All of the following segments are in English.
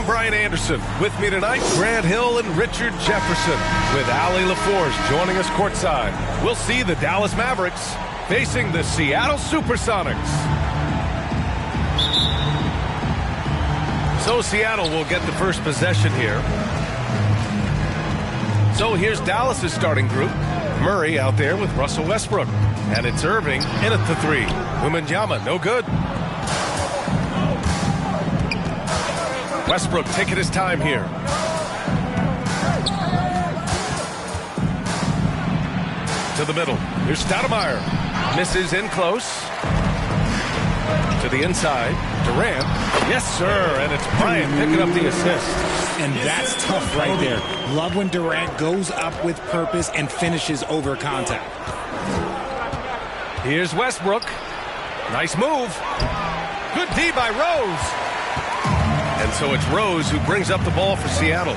I'm Brian Anderson. With me tonight, Grant Hill and Richard Jefferson, with Allie LaForge joining us courtside. We'll see the Dallas Mavericks facing the Seattle Supersonics. So Seattle will get the first possession here. So here's Dallas's starting group. Murray out there with Russell Westbrook. And it's Irving in at the three. Wembanyama, no good. Westbrook taking his time here. To the middle. Here's Stoudemire. Misses in close. To the inside. Durant. Yes, sir. And it's Bryant picking up the assist. And that's tough right there. Love when Durant goes up with purpose and finishes over contact. Here's Westbrook. Nice move. Good D by Rose. And so it's Rose who brings up the ball for Seattle.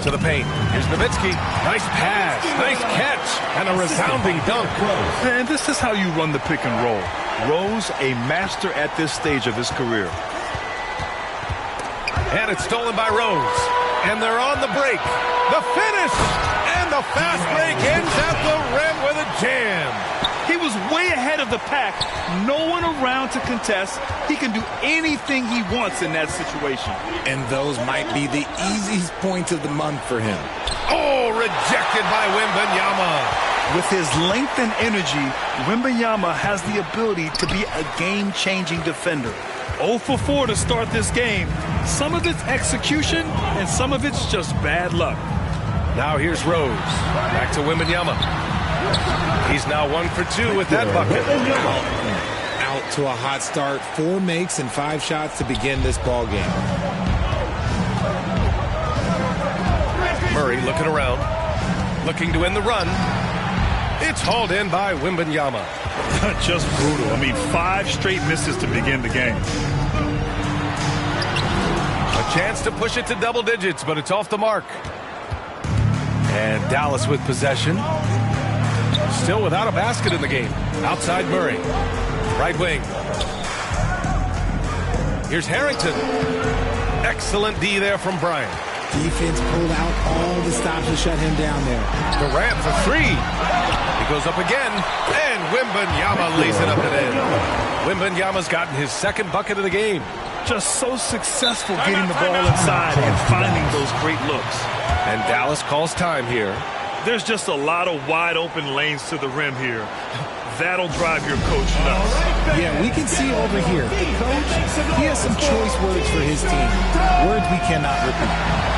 To the paint. Here's Nowitzki. Nice pass. Nice catch. And a resounding dunk. And this is how you run the pick and roll. Rose, a master at this stage of his career. And it's stolen by Rose. And they're on the break. The finish. And the fast break ends at the rim with a jam. He was way ahead of the pack. No one around to contest. He can do anything he wants in that situation. And those might be the easiest points of the month for him. Oh, rejected by Wembanyama. With his length and energy, Wembanyama has the ability to be a game-changing defender. 0 for 4 to start this game. Some of it's execution, and some of it's just bad luck. Now here's Rose. Back to Wembanyama. He's now 1 for 2 with that bucket. Out to a hot start. 4 makes and 5 shots to begin this ball game. Murray looking around. Looking to end the run. It's hauled in by Wembanyama. Just brutal. I mean, 5 straight misses to begin the game. A chance to push it to double digits, but it's off the mark. And Dallas with possession. Still without a basket in the game. Outside Murray. Right wing. Here's Harrington. Excellent D there from Bryant. Defense pulled out all the stops to shut him down there. Durant for 3. He goes up again. And Wembanyama lays it up and in. Wembanyama's gotten his 2nd bucket of the game. Just so successful getting the ball inside and finding those great looks. And Dallas calls time here. There's just a lot of wide open lanes to the rim here. That'll drive your coach nuts. Yeah, we can see over here. The coach, he has some choice words for his team. Words we cannot repeat.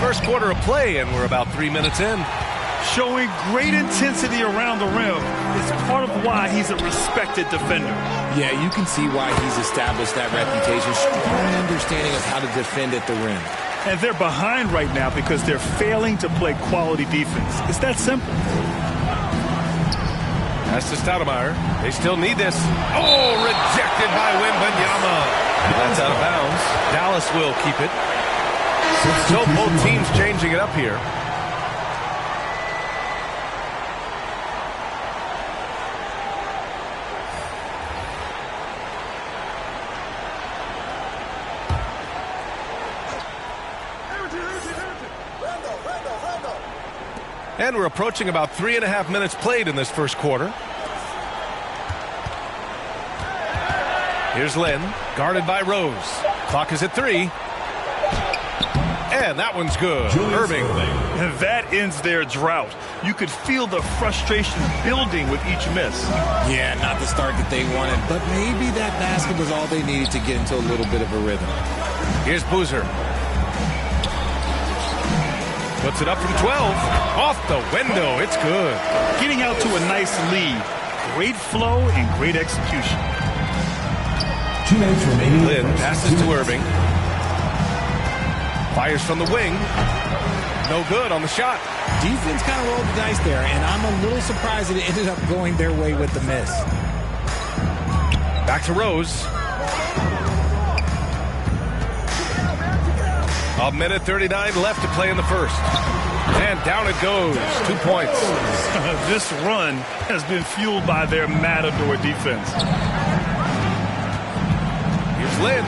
First quarter of play, and we're about 3 minutes in. Showing great intensity around the rim is part of why he's a respected defender. Yeah, you can see why he's established that reputation. Strong understanding of how to defend at the rim. And they're behind right now because they're failing to play quality defense. It's that simple. That's to Stoudemire. They still need this. Oh, rejected by Wembanyama. And that's out of bounds. Dallas will keep it. So both teams changing it up here. And we're approaching about 3.5 minutes played in this first quarter. Here's Lynn, guarded by Rose. Clock is at 3. And that one's good. Irving. And that ends their drought. You could feel the frustration building with each miss. Yeah, not the start that they wanted, but maybe that basket was all they needed to get into a little bit of a rhythm. Here's Boozer. Puts it up from 12. Off the window. It's good. Getting out to a nice lead. Great flow and great execution. 2 minutes remaining. Lynn passes to Irving. Fires from the wing. No good on the shot. Defense kind of rolled the dice there, and I'm a little surprised that it ended up going their way with the miss. Back to Rose. A minute 39 left to play in the first. And down it goes. 2 points. This run has been fueled by their Matador defense. Here's Lynn.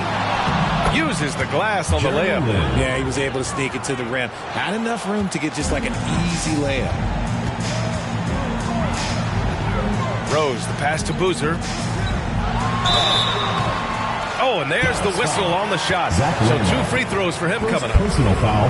Uses the glass on the layup. Yeah, he was able to sneak it to the rim. Not enough room to get just like an easy layup. Rose, the pass to Boozer. Oh, and there's the whistle on the shot. So 2 free throws for him coming up. Personal foul.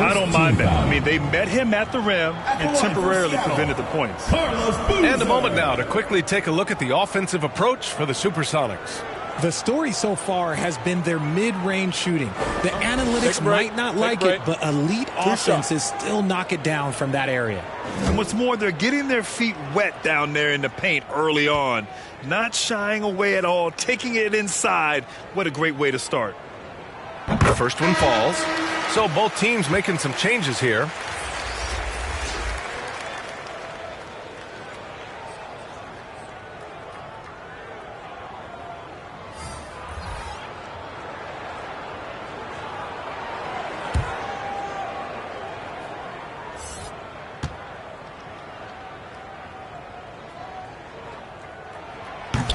I don't mind that. I mean, they met him at the rim and temporarily prevented the points. And a moment now to quickly take a look at the offensive approach for the Supersonics. The story so far has been their mid-range shooting. The analytics might not like it, but elite offenses still knock it down from that area. And what's more, they're getting their feet wet down there in the paint early on. Not shying away at all, taking it inside. What a great way to start. The first one falls. So both teams making some changes here.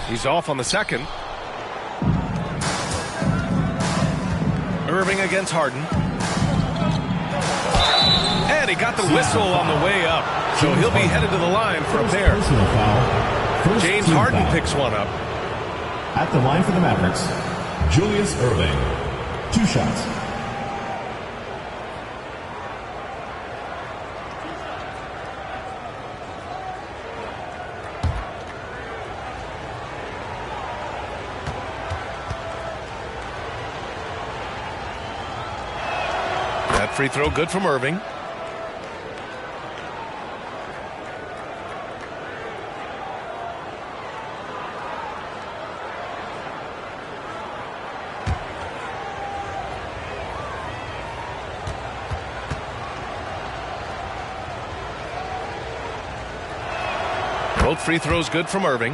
He's off on the second. Irving against Harden. And he got the whistle on the way up. So he'll be headed to the line for a pair. James Harden picks one up. At the line for the Mavericks, Julius Irving. 2 shots. That free throw good from Irving. Both free throws good from Irving.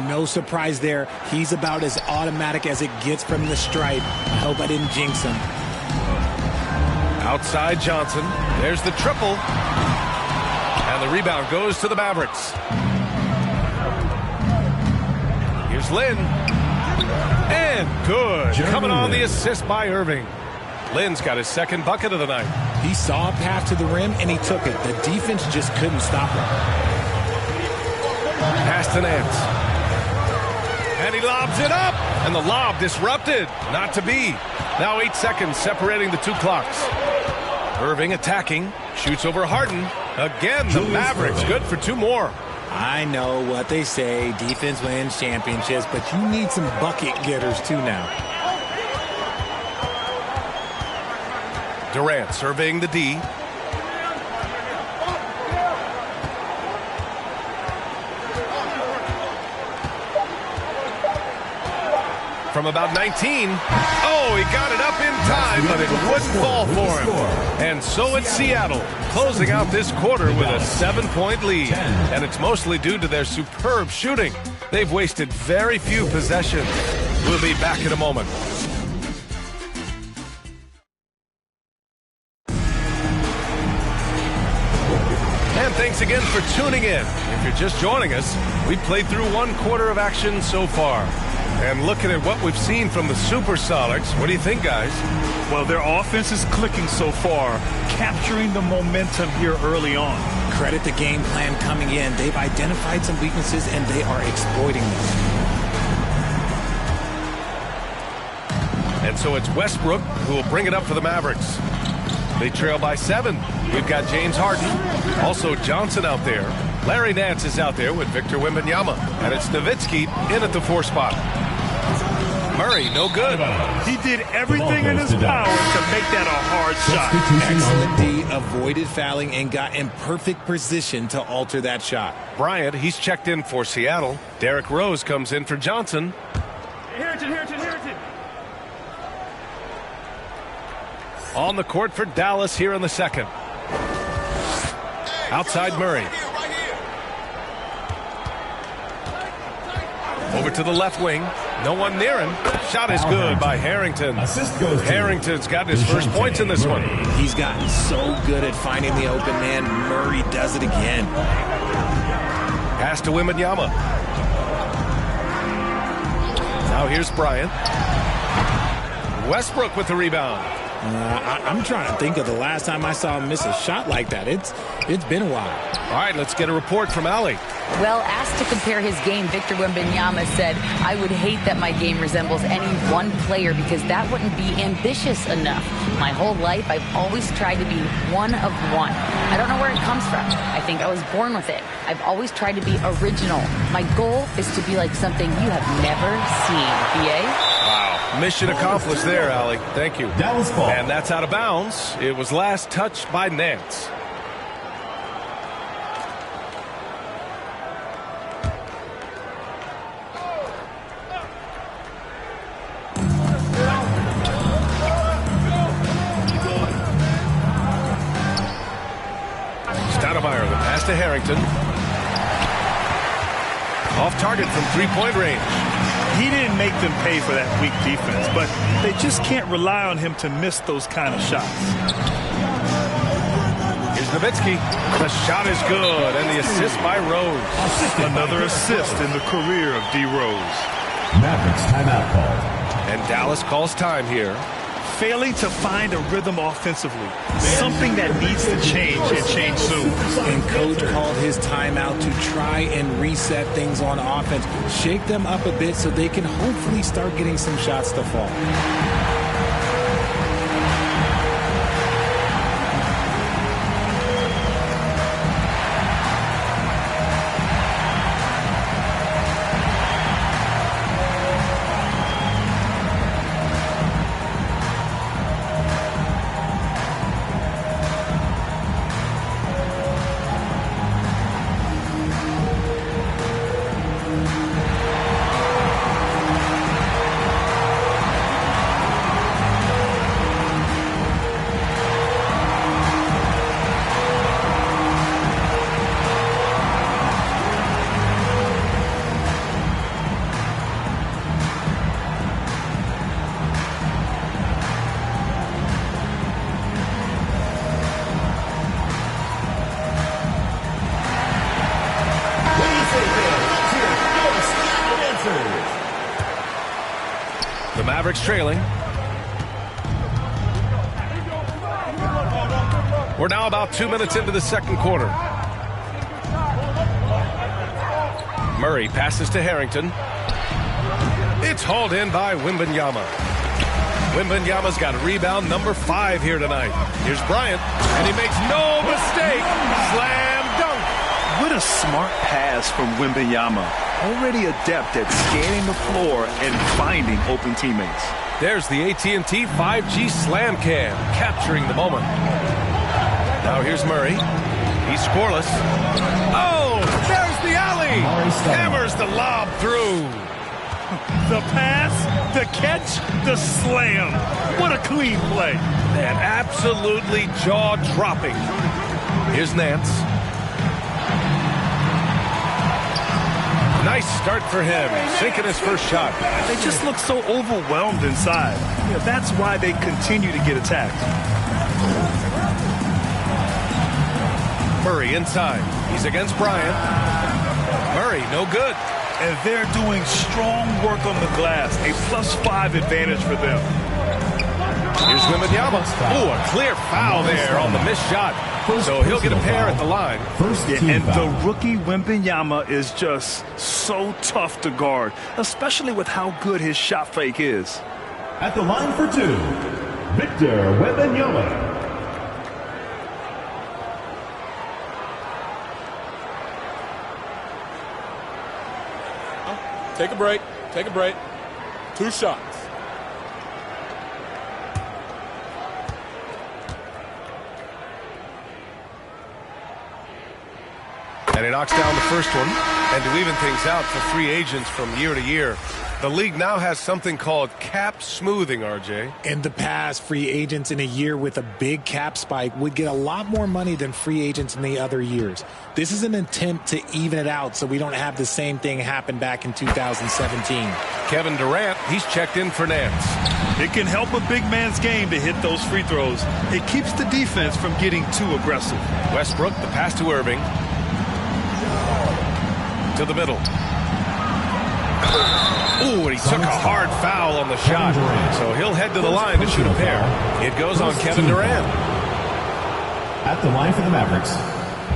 No surprise there. He's about as automatic as it gets from the stripe. I hope I didn't jinx him. Outside Johnson. There's the triple. And the rebound goes to the Mavericks. Here's Lynn. And good. Coming on the assist by Irving. Lynn's got his second bucket of the night. He saw a path to the rim, and he took it. The defense just couldn't stop him. Pass to Nance. And he lobs it up. And the lob disrupted. Not to be. Now 8 seconds separating the 2 clocks. Irving attacking. Shoots over Harden. Again, the Mavericks good for 2 more. I know what they say. Defense wins championships, but you need some bucket getters too now. Durant surveying the D. From about 19. Oh, he got it up in time, but it wouldn't fall for him. And so it's Seattle, closing out this quarter with a 7-point lead. And it's mostly due to their superb shooting. They've wasted very few possessions. We'll be back in a moment. And thanks again for tuning in. If you're just joining us, we played through 1 quarter of action so far. And looking at what we've seen from the Supersonics, what do you think, guys? Well, their offense is clicking so far, capturing the momentum here early on. credit the game plan coming in. They've identified some weaknesses, and they are exploiting them. And so it's Westbrook who will bring it up for the Mavericks. They trail by 7. We've got James Harden, also Johnson out there. Larry Nance is out there with Victor Wembanyama. And it's Nowitzki in at the 4 spot. Murray, no good. He did everything in his power to make that a hard shot. Excellent D, avoided fouling and got in perfect position to alter that shot. Bryant, he's checked in for Seattle. Derrick Rose comes in for Johnson. Harrington. On the court for Dallas here in the second. Outside Murray. Over to the left wing. No one near him. Shot is good by Harrington. Harrington's got his first points in this one. He's gotten so good at finding the open man. Murray does it again. Pass to Wembanyama. Now here's Bryant. Westbrook with the rebound. I'm trying to think of the last time I saw him miss a shot like that. It's been a while. All right, let's get a report from Ali. Well, asked to compare his game, Victor Wembanyama said, "I would hate that my game resembles any one player because that wouldn't be ambitious enough. My whole life, I've always tried to be one of one. I don't know where it comes from. I think I was born with it. I've always tried to be original. My goal is to be like something you have never seen." BA? Wow. Mission accomplished there, Ali. Thank you. Dallas ball. And that's out of bounds. It was last touched by Nance. Stoudemire, the pass to Harrington. Off target from three-point range. He didn't make them pay for that weak defense, but they just can't rely on him to miss those kind of shots. Here's Nowitzki. The shot is good, and the assist by Rose. Another assist in the career of D. Rose. Mavericks timeout call. And Dallas calls time here. Failing to find a rhythm offensively. Something that needs to change and change soon. And coach called his timeout to try and reset things on offense. Shake them up a bit so they can hopefully start getting some shots to fall. The Mavericks trailing. We're now about 2 minutes into the second quarter. Murray passes to Harrington. It's hauled in by Wembanyama. Wembanyama's got rebound number 5 here tonight. Here's Bryant, and he makes no mistake. Slam dunk. What a smart pass from Wembanyama. Already adept at scanning the floor and finding open teammates. There's the AT&T 5G Slam Cam, capturing the moment. Now here's Murray. He's scoreless. Oh, there's the alley. Hammers the lob through. The pass, the catch, the slam. What a clean play. Man, absolutely jaw-dropping. Here's Nance. Nice start for him, sinking his first shot. They just look so overwhelmed inside. Yeah, that's why they continue to get attacked. Murray inside. He's against Bryant. Murray, no good. And they're doing strong work on the glass. A +5 advantage for them. Here's Wembanyama. Oh, a clear foul there on the missed shot. So he'll get a pair at the line. And the rookie Wembanyama is just so tough to guard, especially with how good his shot fake is. At the line for two, Victor Wembanyama. Take a break. Take a break. 2 shots. And he knocks down the first one. And to even things out for free agents from year to year, the league now has something called cap smoothing, RJ. In the past, free agents in a year with a big cap spike would get a lot more money than free agents in the other years. This is an attempt to even it out so we don't have the same thing happen back in 2017. Kevin Durant, he's checked in for Nance. It can help a big man's game to hit those free throws. It keeps the defense from getting too aggressive. Westbrook, the pass to Irving. To the middle. Ooh, and he took a hard foul on the shot. So he'll head to the line to shoot a pair. It goes on Kevin Durant. At the line for the Mavericks,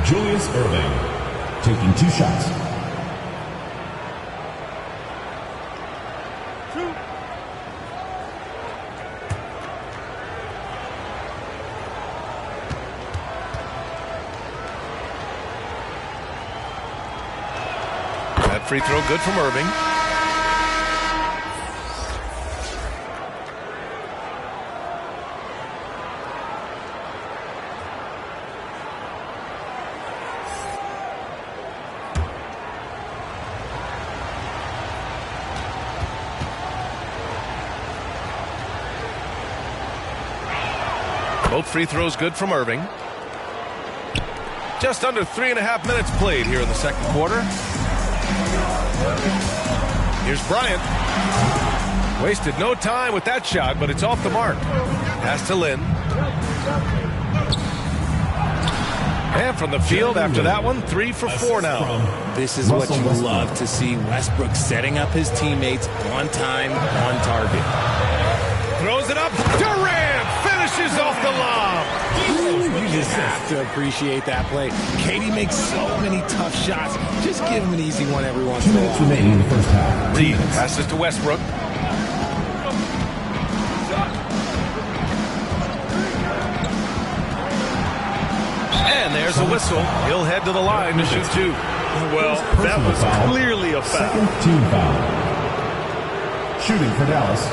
Julius Irving, taking 2 shots. That free throw good from Irving. Both free throws good from Irving. Just under 3.5 minutes played here in the second quarter. Here's Bryant. Wasted no time with that shot, but it's off the mark. Pass to Lynn. And from the field after that one, 3 for 4 now. This is what you love to see. Westbrook setting up his teammates on time, on target. Throws it up. Durant finishes off the lob. You just have to appreciate that play. Katie makes so many tough shots. Just give him an easy one every once in a while. Remaining in the first half. Reed passes to Westbrook. And there's a whistle. He'll head to the line to shoot 2. Well, that was clearly a foul. Second team foul. Shooting for Dallas,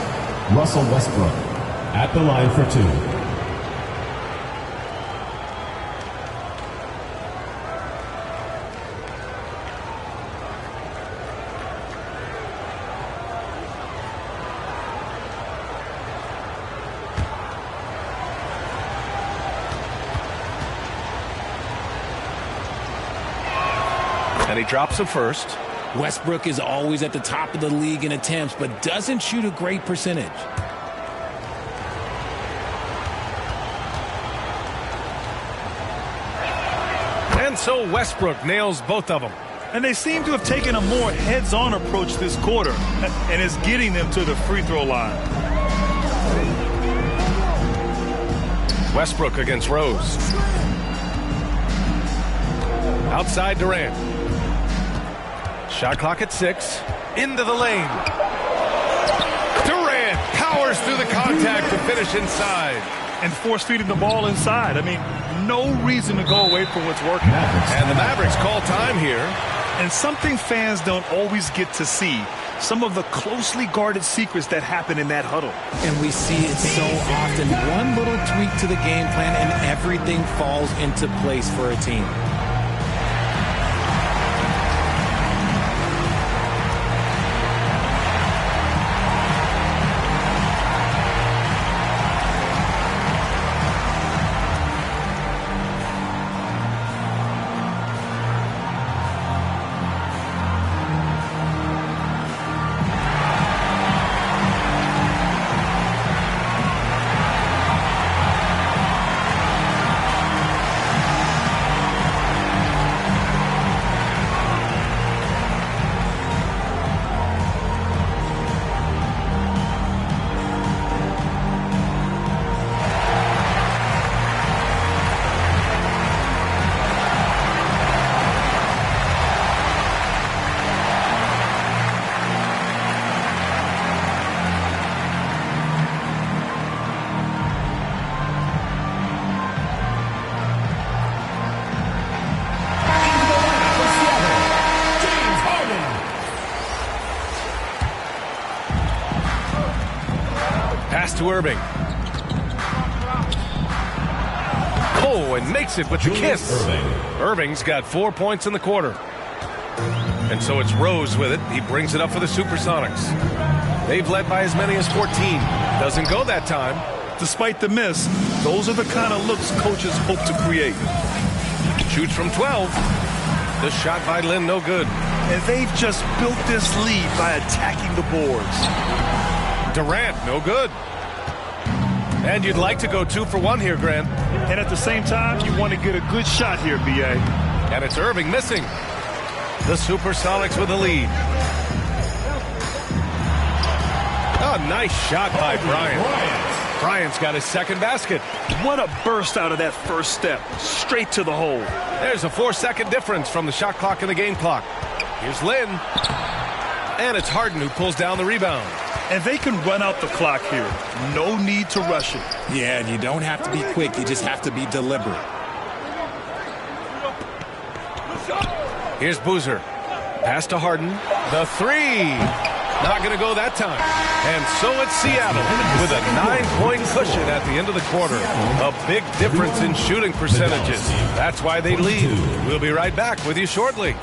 Russell Westbrook. At the line for 2. And he drops a first. Westbrook is always at the top of the league in attempts, but doesn't shoot a great percentage. And so Westbrook nails both of them. And they seem to have taken a more heads-on approach this quarter, and is getting them to the free throw line. Westbrook against Rose. Outside Durant. Shot clock at 6. Into the lane. Durant powers through the contact to finish inside. And force-feeding the ball inside. I mean, no reason to go away from what's working. And the Mavericks call time here. And something fans don't always get to see. Some of the closely guarded secrets that happen in that huddle. And we see it so often. One little tweak to the game plan and everything falls into place for a team. to Irving. Oh, and makes it with the kiss. Irving's got 4 points in the quarter. And so it's Rose with it. He brings it up for the Supersonics. They've led by as many as 14. Doesn't go that time. Despite the miss, those are the kind of looks coaches hope to create. Shoots from 12. The shot by Lynn, no good. And they've just built this lead by attacking the boards. Durant, no good. And you'd like to go 2 for 1 here, Grant. And at the same time, you want to get a good shot here, B.A. And it's Irving missing. The Supersonics with the lead. Oh, nice shot by Bryant. Bryant's got his second basket. What a burst out of that first step. Straight to the hole. There's a 4-second difference from the shot clock and the game clock. Here's Lynn. And it's Harden who pulls down the rebound. And they can run out the clock here. No need to rush it. Yeah, and you don't have to be quick. You just have to be deliberate. Here's Boozer. Pass to Harden. The 3. Not going to go that time. And so it's Seattle with a 9-point cushion at the end of the quarter. A big difference in shooting percentages. That's why they lead. We'll be right back with you shortly.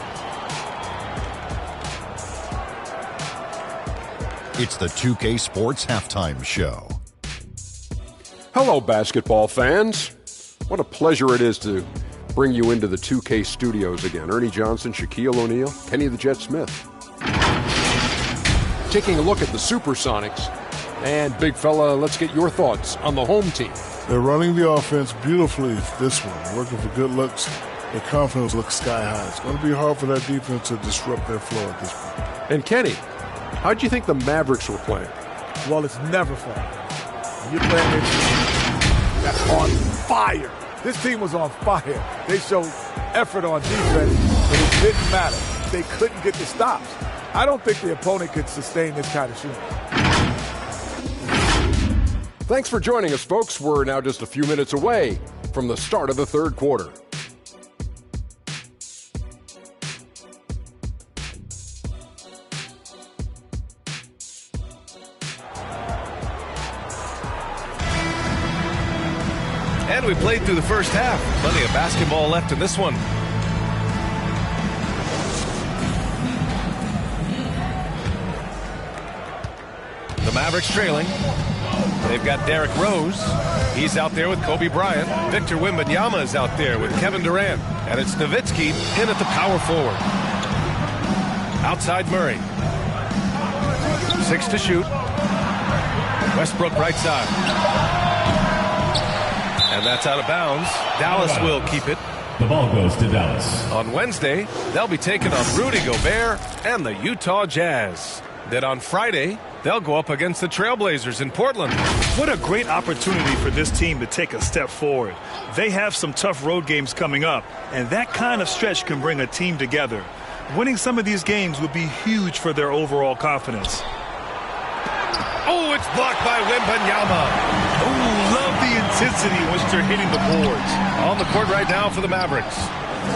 It's the 2K Sports Halftime Show. Hello, basketball fans. What a pleasure it is to bring you into the 2K studios again. Ernie Johnson, Shaquille O'Neal, Kenny the Jet Smith. Taking a look at the Supersonics. And, big fella, let's get your thoughts on the home team. They're running the offense beautifully this one, working for good looks. Their confidence looks sky high. It's going to be hard for that defense to disrupt their flow at this point. And, Kenny, how do you think the Mavericks were playing? Well, it's never fun. You're playing this on fire. This team was on fire. They showed effort on defense, but it didn't matter. They couldn't get the stops. I don't think the opponent could sustain this kind of shooting. Thanks for joining us, folks. We're now just a few minutes away from the start of the third quarter. And we played through the first half. Plenty of basketball left in this one. The Mavericks trailing. They've got Derrick Rose. He's out there with Kobe Bryant. Victor Wembanyama is out there with Kevin Durant. And it's Nowitzki in at the power forward. Outside Murray. 6 to shoot. Westbrook right side. And that's out of bounds. Dallas will keep it. The ball goes to Dallas. On Wednesday, they'll be taking on Rudy Gobert and the Utah Jazz. Then on Friday, they'll go up against the Trailblazers in Portland. What a great opportunity for this team to take a step forward. They have some tough road games coming up, and that kind of stretch can bring a team together. Winning some of these games would be huge for their overall confidence. Oh, it's blocked by Wembanyama. Oh, love the intensity once they're hitting the boards. On the court right now for the Mavericks.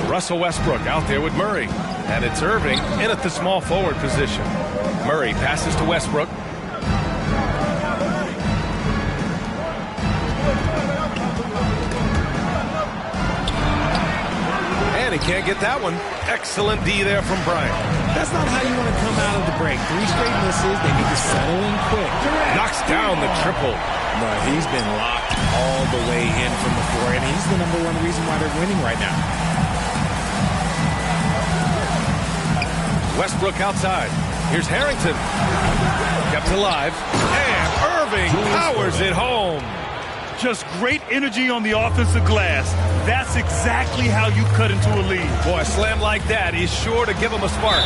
Russell Westbrook out there with Murray. And it's Irving in at the small forward position. Murray passes to Westbrook. And he can't get that one. Excellent D there from Bryant. That's not how you want to come out of the break. 3 straight misses. They need to settle in quick. Knocks down the triple. But he's been locked all the way in from the floor, and he's the #1 reason why they're winning right now. Westbrook outside. Here's Harrington. Kept alive. And Irving powers it home. Just great energy on the offensive glass. That's exactly how you cut into a lead. Boy, a slam like that is sure to give him a spark.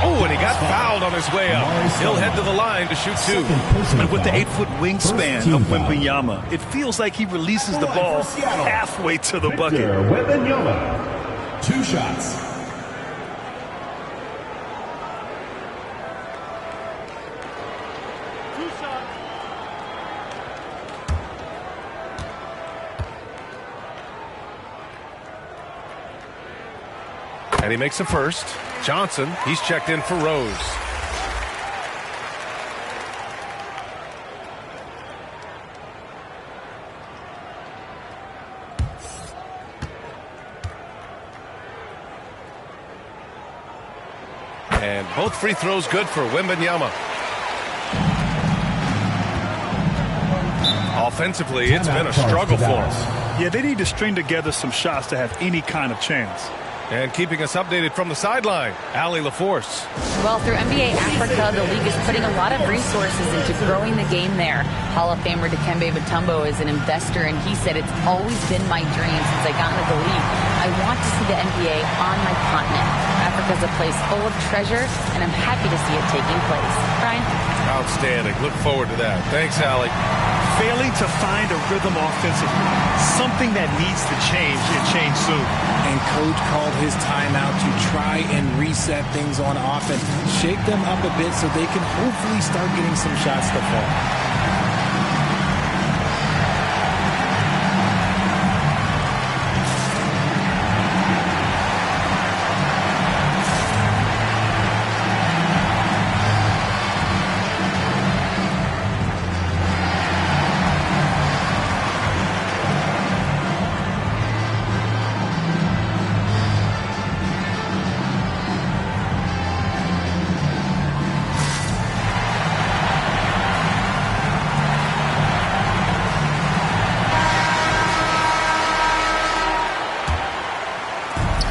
Oh, and he got fouled on his way up. He'll head to the line to shoot 2. And with the 8-foot wingspan of Wembanyama, it feels like he releases the ball halfway to the bucket. Wembanyama, 2 shots. And he makes a first. Johnson, he's checked in for Rose. And both free throws good for Wembanyama. Offensively, it's been a struggle for them. Yeah, they need to string together some shots to have any kind of chance. And keeping us updated from the sideline, Allie LaForce. Well, through NBA Africa, the league is putting a lot of resources into growing the game there. Hall of Famer Dikembe Mutombo is an investor, and he said, it's always been my dream since I got into the league. I want to see the NBA on my continent. Africa's a place full of treasure, and I'm happy to see it taking place. Brian? Outstanding. Look forward to that. Thanks, Allie. Failing to find a rhythm offensively, something that needs to change and change soon. And coach called his timeout to try and reset things on offense, shake them up a bit so they can hopefully start getting some shots to fall.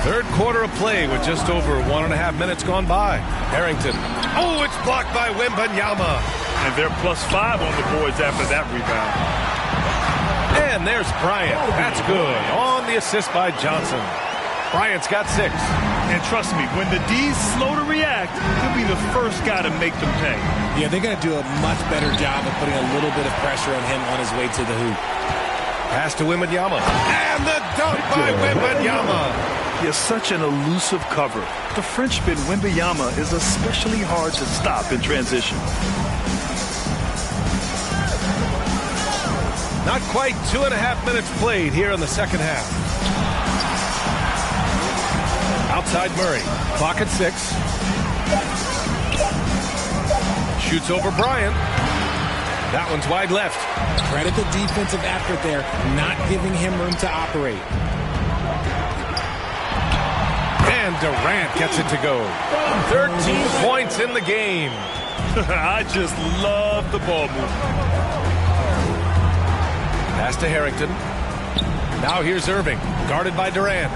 Third quarter of play with just over 1.5 minutes gone by. Harrington. Oh, it's blocked by Wembanyama. And they're +5 on the boards after that rebound. And there's Bryant. That's good. On the assist by Johnson. Bryant's got 6. And trust me, when the D's slow to react, he'll be the first guy to make them pay. Yeah, they're going to do a much better job of putting a little bit of pressure on him on his way to the hoop. Pass to Wembanyama. And the dunk by Wembanyama. He has such an elusive cover. The Frenchman, Wembanyama, is especially hard to stop in transition. Not quite 2.5 minutes played here in the second half. Outside Murray. Clock at 6. Shoots over Bryant. That one's wide left. Credit the defensive effort there, not giving him room to operate. And Durant gets it to go. 13 points in the game. I just love the ball movement. Pass to Harrington. Now here's Irving, guarded by Durant.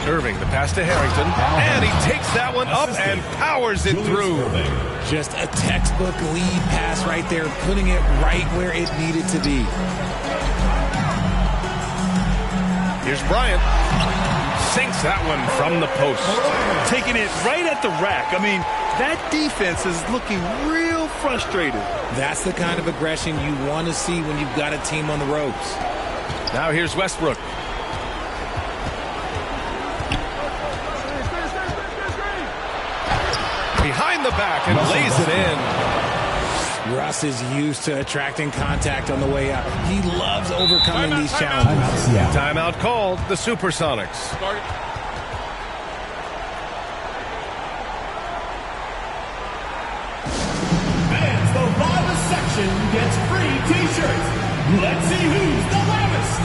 Irving, the pass to Harrington. And he takes that one up and powers it through. Just a textbook lead pass right there, putting it right where it needed to be. Here's Bryant. Sinks that one from the post. Taking it right at the rack. I mean, that defense is looking real frustrated. That's the kind of aggression you want to see when you've got a team on the ropes. Now here's Westbrook. Behind the back and lays it in. Russ is used to attracting contact on the way up. He loves overcoming these challenges. Timeout called, the Supersonics. Fans, the loudest section gets free T-shirts. Let's see who's the loudest.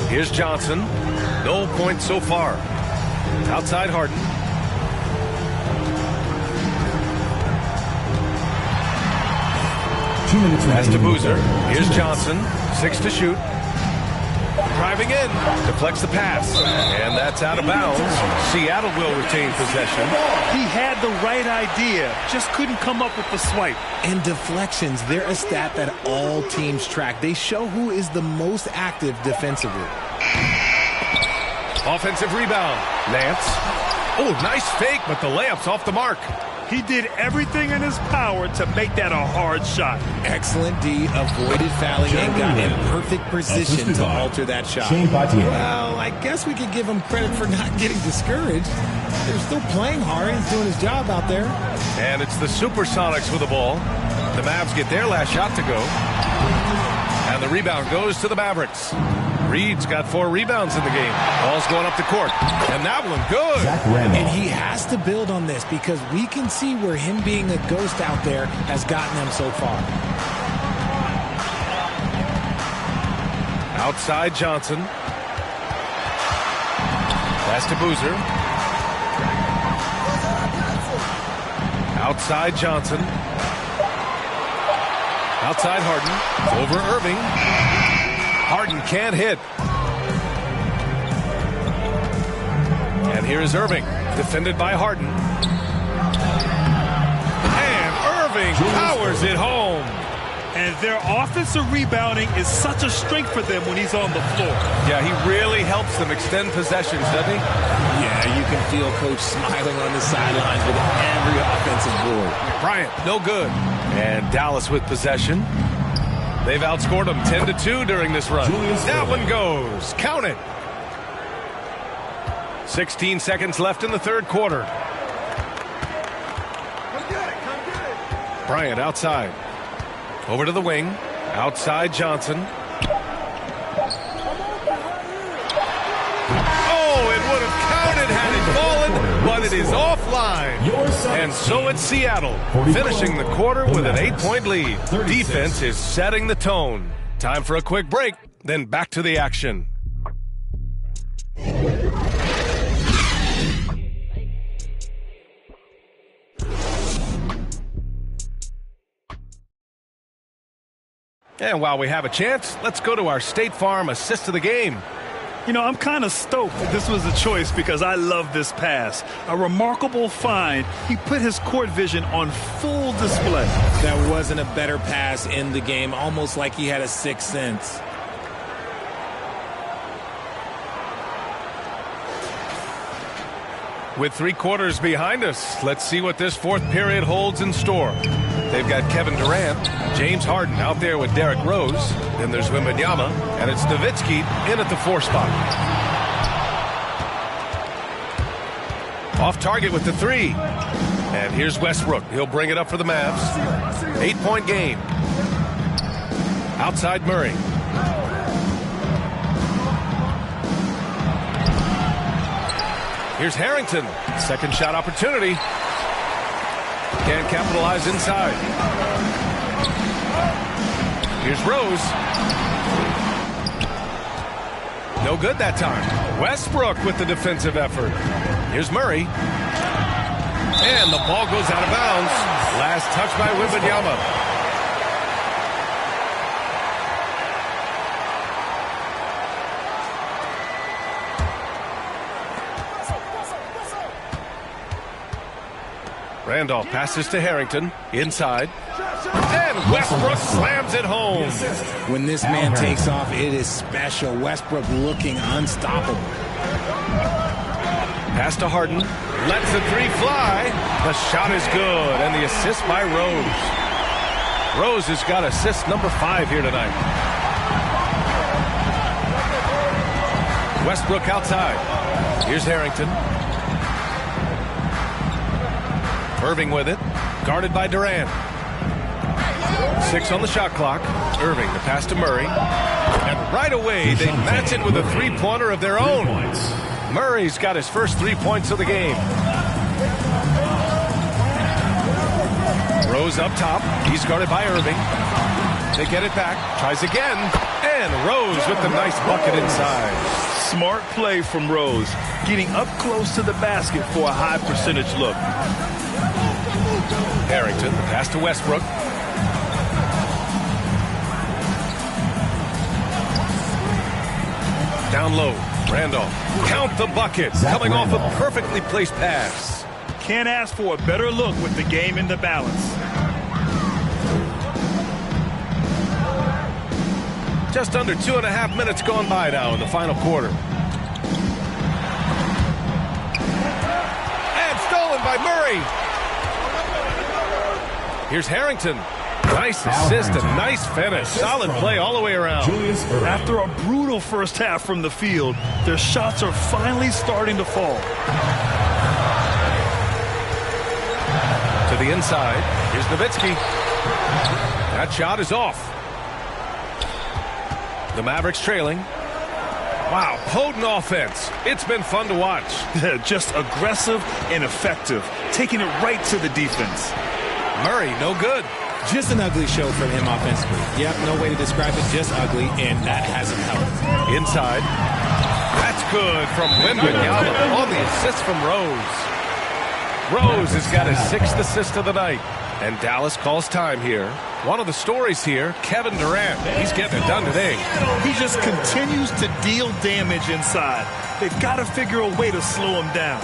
Here's Johnson. No points so far. Outside Harden. 2 minutes Pass to remaining. Boozer. Here's Johnson. 6 to shoot. Driving in. Deflects the pass. And that's out of bounds. Seattle will retain possession. He had the right idea, just couldn't come up with the swipe. And deflections, they're a stat that all teams track. They show who is the most active defensively. Offensive rebound. Nance. Oh, nice fake, but the layup's off the mark. He did everything in his power to make that a hard shot. Excellent D, avoided fouling and got in perfect position to alter that shot. Well, I guess we could give him credit for not getting discouraged. They're still playing hard. He's doing his job out there. And it's the Supersonics with the ball. The Mavs get their last shot to go. And the rebound goes to the Mavericks. Reed's got 4 rebounds in the game. Ball's going up the court. And that one good. And he has to build on this because we can see where him being a ghost out there has gotten him so far. Outside Johnson. Pass to Boozer. Outside Johnson. Outside Harden. Over Irving. Harden can't hit. And here's Irving, defended by Harden. And Irving powers it home. And their offensive rebounding is such a strength for them when he's on the floor. Yeah, he really helps them extend possessions, doesn't he? Yeah, you can feel Coach smiling on the sidelines with every offensive board. Bryant, no good. And Dallas with possession. They've outscored them 10-2 during this run. That one goes. Count it. 16 seconds left in the third quarter. Bryant outside. Over to the wing. Outside Johnson. Oh, it would have counted had it fallen, but it is offline. And so it's Seattle, finishing the quarter with an 8-point lead. Defense is setting the tone. Time for a quick break, then back to the action. And while we have a chance, let's go to our State Farm assist of the game. You know, I'm kind of stoked that this was a choice because I love this pass. A remarkable find. He put his court vision on full display. That wasn't a better pass in the game, almost like he had a sixth sense. With 3 quarters behind us, let's see what this fourth period holds in store. They've got Kevin Durant, James Harden out there with Derrick Rose. Then there's Wembanyama, and it's Nowitzki in at the 4 spot. Off target with the 3. And here's Westbrook. He'll bring it up for the Mavs. 8-point game. Outside Murray. Here's Harrington. Second shot opportunity. Can't capitalize inside. Here's Rose. No good that time. Westbrook with the defensive effort. Here's Murray. And the ball goes out of bounds. Last touch by Wembanyama. Randolph passes to Harrington. Inside. And Westbrook slams it home. When this man takes off, it is special. Westbrook looking unstoppable. Pass to Harden. Lets the 3 fly. The shot is good. And the assist by Rose. Rose has got assist number 5 here tonight. Westbrook outside. Here's Harrington. Irving with it. Guarded by Durant. 6 on the shot clock. Irving, the pass to Murray. And right away, they match it with a 3-pointer of their own. Murray's got his first 3 points of the game. Rose up top. He's guarded by Irving. They get it back. Tries again. And Rose with the nice bucket inside. Smart play from Rose. Getting up close to the basket for a high percentage look. Harrington, pass to Westbrook. Down low, Randolph. Count the bucket. Coming off a perfectly placed pass. Can't ask for a better look with the game in the balance. Just under 2.5 minutes gone by now in the final quarter. And stolen by Murray. Here's Harrington. Nice assist and nice finish. Solid play all the way around. After a brutal first half from the field, their shots are finally starting to fall. To the inside. Here's Nowitzki. That shot is off. The Mavericks trailing. Wow, potent offense. It's been fun to watch. Just aggressive and effective, taking it right to the defense. Murray, no good. Just an ugly show from him offensively. Yep, no way to describe it, just ugly, and that hasn't helped. Inside. That's good from Wembanyama on the assist from Rose. Rose has got his 6th assist of the night. And Dallas calls time here. One of the stories here, Kevin Durant. He's getting it done today. He just continues to deal damage inside. They've got to figure a way to slow him down.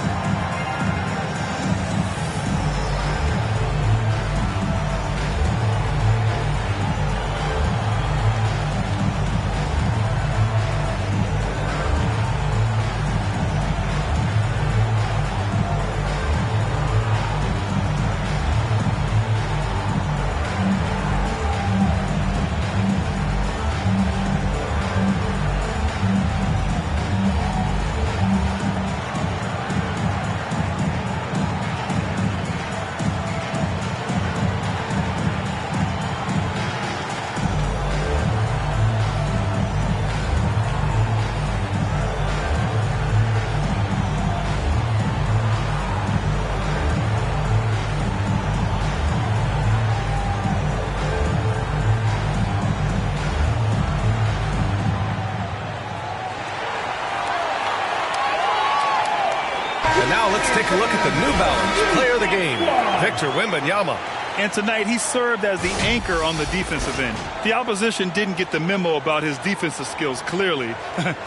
And now let's take a look at the New Balance player of the game, Victor Wembanyama. And tonight he served as the anchor on the defensive end. The opposition didn't get the memo about his defensive skills clearly,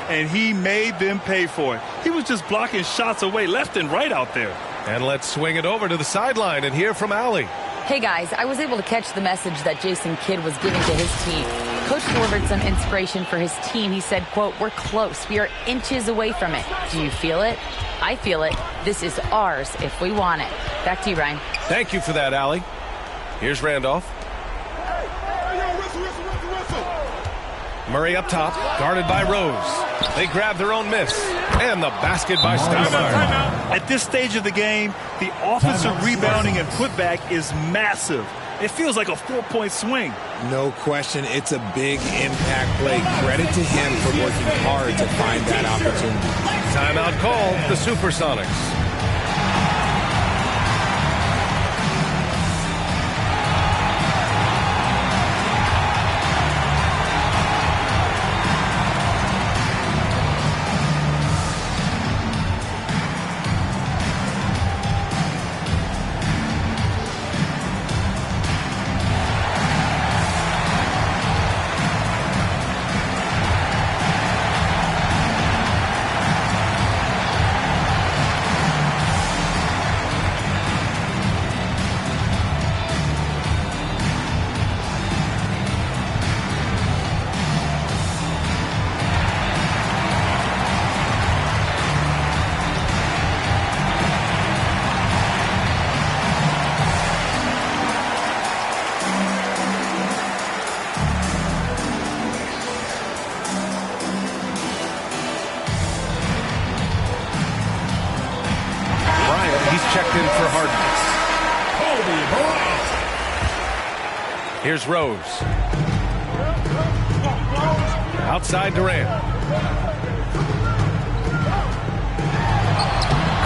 and he made them pay for it. He was just blocking shots away left and right out there. And let's swing it over to the sideline and hear from Allie. Hey guys, I was able to catch the message that Jason Kidd was giving to his team. Coach delivered some inspiration for his team. He said, quote, "We're close. We are inches away from it. Do you feel it? I feel it. This is ours if we want it." Back to you, Ryan. Thank you for that, Allie. Here's Randolph. Murray up top, guarded by Rose. They grab their own miss. And the basket by Steinmeier. At this stage of the game, the offensive rebounding and putback is massive. It feels like a 4-point swing. No question, it's a big impact play. Credit to him for working hard to find that opportunity. Timeout called, the Supersonics. Checked in for hardness. Here's Rose. Outside Durant.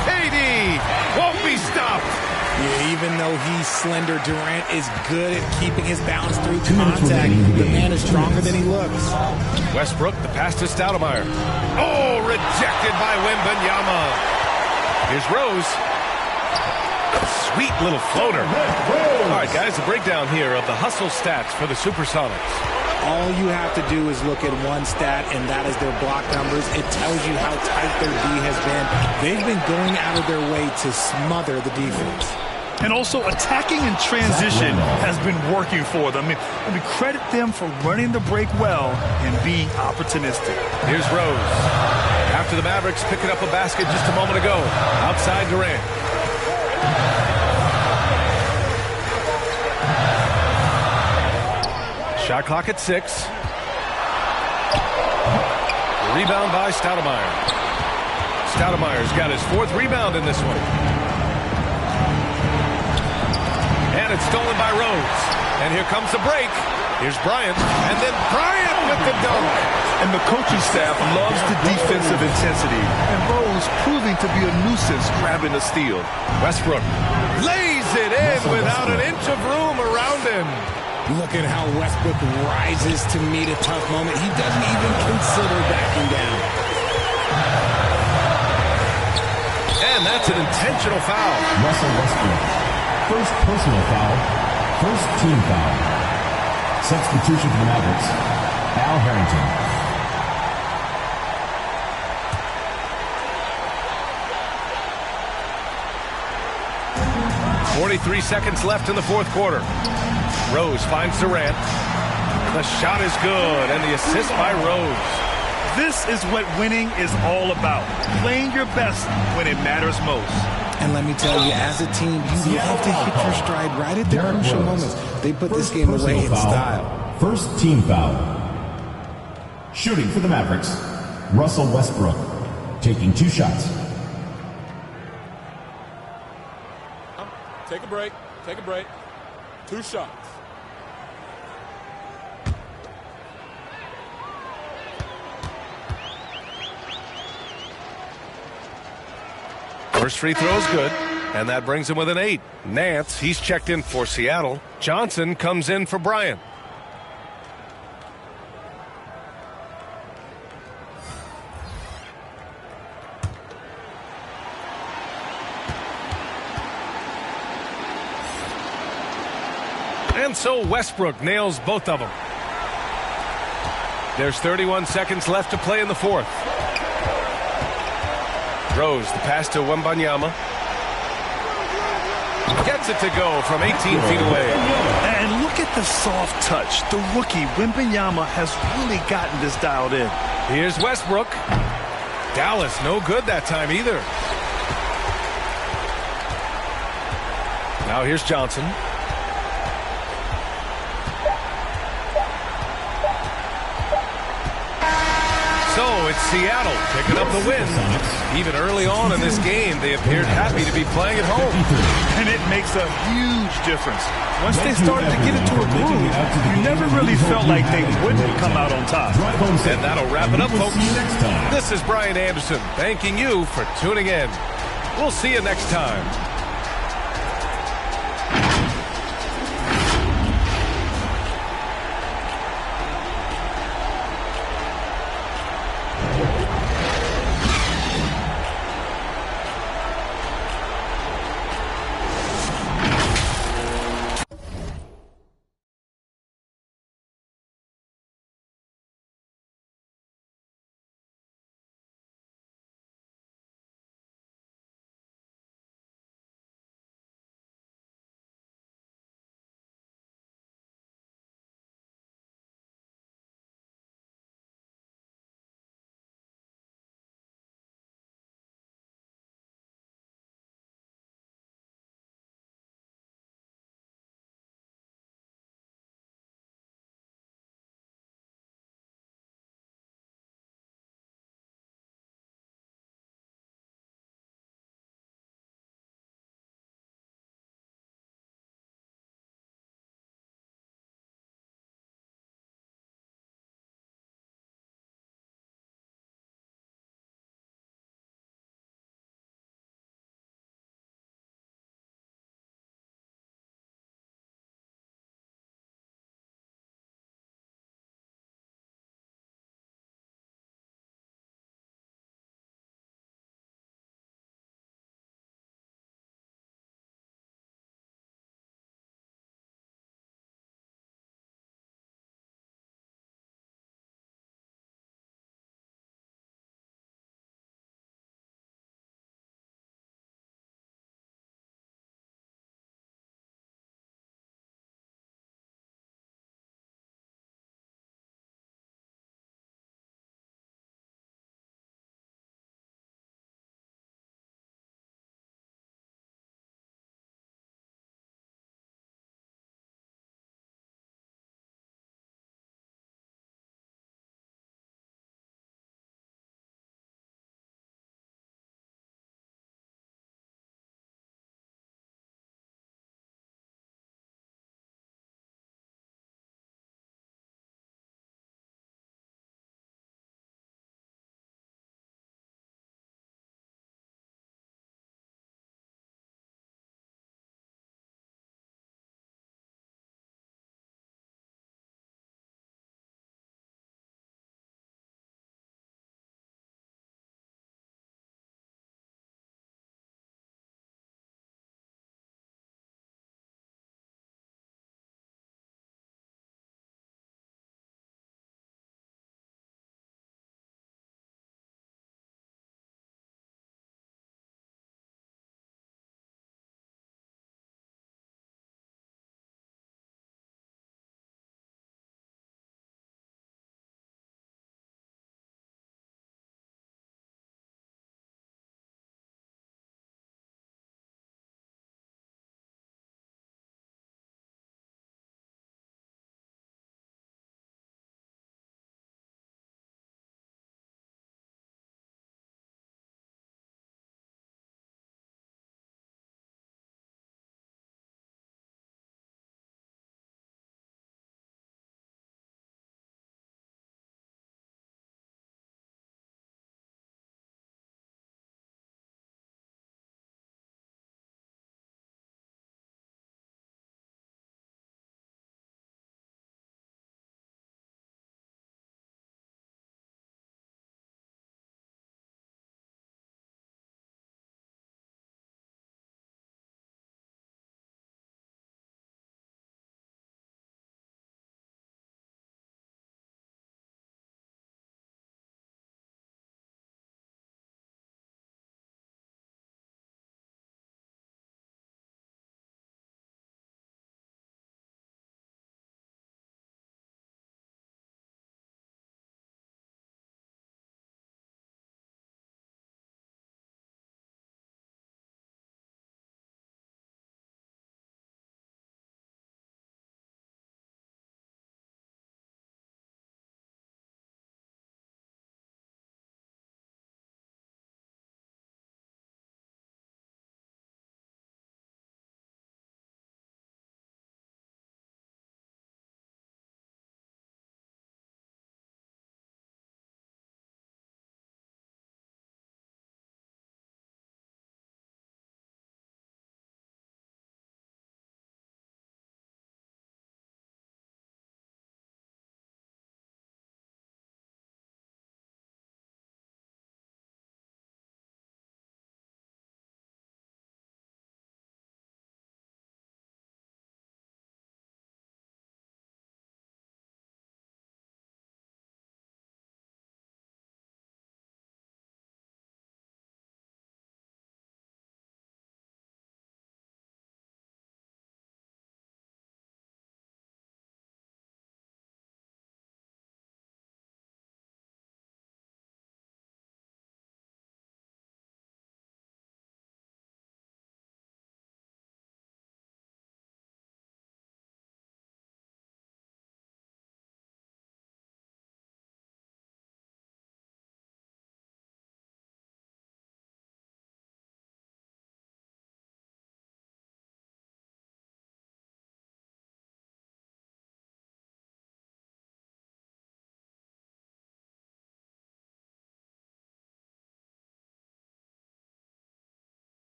KD won't be stopped. Yeah, even though he's slender, Durant is good at keeping his balance through contact. The man is stronger than he looks. Westbrook, the pass to Stoudemire. Oh, rejected by Wembanyama. Here's Rose. Sweet little floater. All right, guys, a breakdown here of the hustle stats for the Supersonics. All you have to do is look at one stat, and that is their block numbers. It tells you how tight their D has been. They've been going out of their way to smother the defense. And also attacking in transition has been working for them. I mean, credit them for running the break well and being opportunistic. Here's Rose. After the Mavericks picking up a basket just a moment ago. Outside Durant. Shot clock at 6. Rebound by Stoudemire. Stoudemire's got his 4th rebound in this one. And it's stolen by Rose. And here comes the break. Here's Bryant. And then Bryant with the dunk. And the coaching staff loves the defensive intensity. And Rose proving to be a nuisance grabbing the steal. Westbrook lays it in without an inch of room around him. Look at how Westbrook rises to meet a tough moment. He doesn't even consider backing down. And that's an intentional foul. Russell Westbrook. First personal foul. First team foul. Substitution for the Mavericks. Al Harrington. 43 seconds left in the 4th quarter. Rose finds Durant. The shot is good, and the assist by Rose. This is what winning is all about. Playing your best when it matters most. And let me tell you, as a team, you have to hit your stride right at the crucial moments. They put this game away in style. First team foul. Shooting for the Mavericks, Russell Westbrook, taking 2 shots. Take a break. Take a break. 2 shots. First free throw is good, and that brings him with an 8. Nance, he's checked in for Seattle. Johnson comes in for Bryant. And so Westbrook nails both of them. There's 31 seconds left to play in the 4th. Rose, the pass to Wembanyama. Gets it to go from 18 feet away. And look at the soft touch. The rookie, Wembanyama, has really gotten this dialed in. Here's Westbrook. Dallas, no good that time either. Now here's Johnson. So it's Seattle picking up the win. Even early on in this game, they appeared happy to be playing at home. And it makes a huge difference. Once they started to get into a groove, you never really felt like they wouldn't come out on top. And that'll wrap it up, folks. This is Brian Anderson thanking you for tuning in. We'll see you next time.